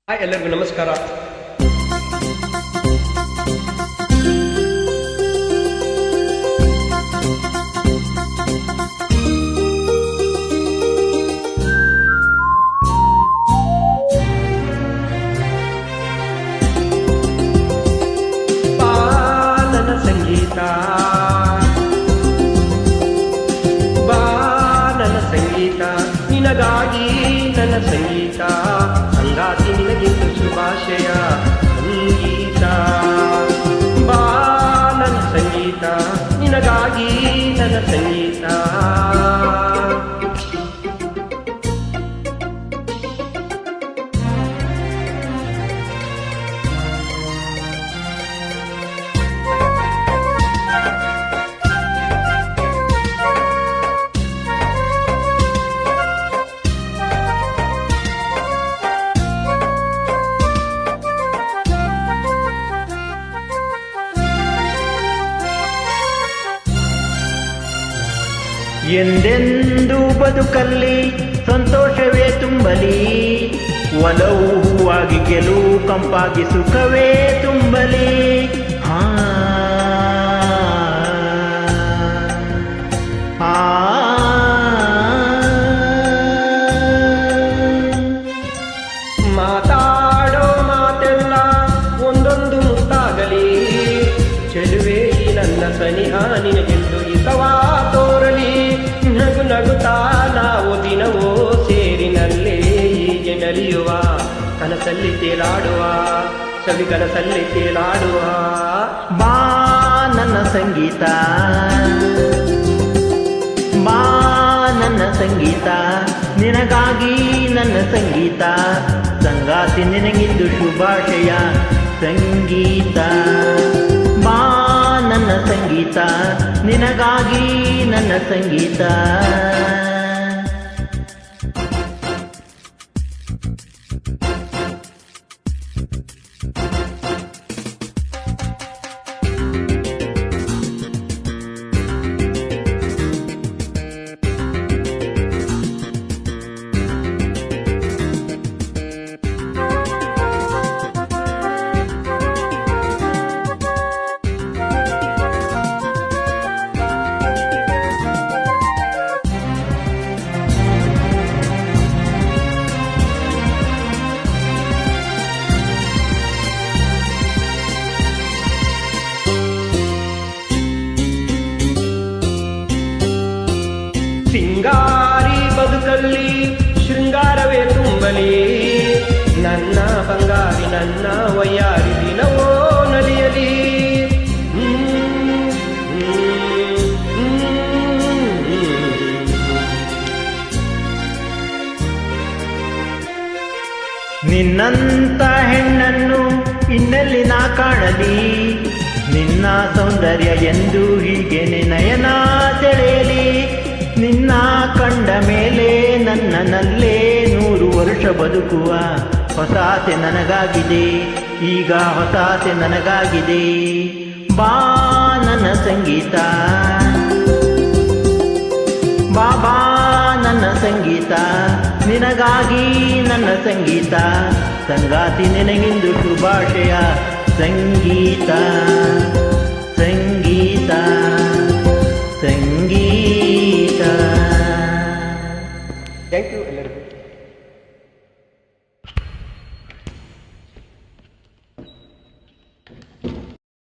Hi, ಎಲ್ಲರಿಗೂ ನಮಸ್ಕಾರ. ಬಾಲನ ಸಂಗೀತ, ಬಾಲನ ಸಂಗೀತ, ನಿನಗಾಗಿ ನನ್ನ ಸಂಗೀತ, ಸಂಗಾತಿ ನಿನಗಿಂದು ಶುಭಾಶಯ ಸಂಗೀತ. ಬಾಲನ ಸಂಗೀತ, ನಿನಗಾಗಿ ನನ್ನ ಸಂಗೀತ. ಎಂದೆಂದು ಬದುಕಲ್ಲಿ ಸಂತೋಷವೇ ತುಂಬಲಿ, ಒಲವು ಹೂವಾಗಿ ಗೆಲುವು ಕಂಪಾಗಿ ಸುಖವೇ ತುಂಬಲಿ. ಮಾತಾಡೋ ಮಾತೆಲ್ಲ ಒಂದೊಂದು ಮುತ್ತಾಗಲಿ, ಚೆಲುವೆ ನನ್ನ ಸನಿಹ ನಿನಗೆಂದು ಹಿತವಾ ತೋರಲಿ. ನಗು ನಗುತ್ತಾ ನಾವು ದಿನವೋ ಸೇರಿನಲ್ಲೇ ಹೀಗೆ ನಲಿಯುವ, ಕನಸಲ್ಲಿ ತೇಲಾಡುವ, ಸವಿ ಕನಸಲ್ಲಿ ತೇಲಾಡುವ. ಬಾ ನನ್ನ ಸಂಗೀತ, ಬಾ ನನ್ನ ಸಂಗೀತ, ನಿನಗಾಗಿ ನನ್ನ ಸಂಗೀತ, ಸಂಗಾತಿ ನಿನಗಿಂದು ಶುಭಾಶಯ ಸಂಗೀತ. ಬಾ ನನ್ನ ಸಂಗೀತ, ನಿನಗಾಗಿ ನನ್ನ ಸಂಗೀತ. ಸಿಂಗಾರಿ ಬದುಕಲ್ಲಿ ಶೃಂಗಾರವೇ ತುಂಬಲಿ, ನನ್ನ ಬಂಗಾರಿ ನನ್ನ ವಯ್ಯಾರಿ ದಿನವೋ ನಲಿಯಲಿ. ನಿನ್ನಂತ ಹೆಣ್ಣನ್ನು ಇನ್ನೆಲ್ಲಿ ನಾ ಕಾಣಲಿ, ನಿನ್ನ ಸೌಂದರ್ಯ ಎಂದು ಹೀಗೆ ನಯನ ಸೆಳೆಯಲಿ. ನಿನ್ನ ಕಂಡ ಮೇಲೆ ನನ್ನಲ್ಲೇ 100 ವರ್ಷ ಬದುಕುವ ಹೊಸ ಆಸೆ ನನಗಾಗಿದೆ, ಈಗ ಹೊಸ ಆಸೆ ನನಗಾಗಿದೆ. ಬಾ ನನ್ನ ಸಂಗೀತ, ಬಾಬಾ ನನ್ನ ಸಂಗೀತ, ನಿನಗಾಗಿ ನನ್ನ ಸಂಗೀತ, ಸಂಗಾತಿ ನಿನಗಿಂದು ಶುಭಾಶಯ ಸಂಗೀತ ಸಂಗೀತ ಸಂಗೀತ. Thank you.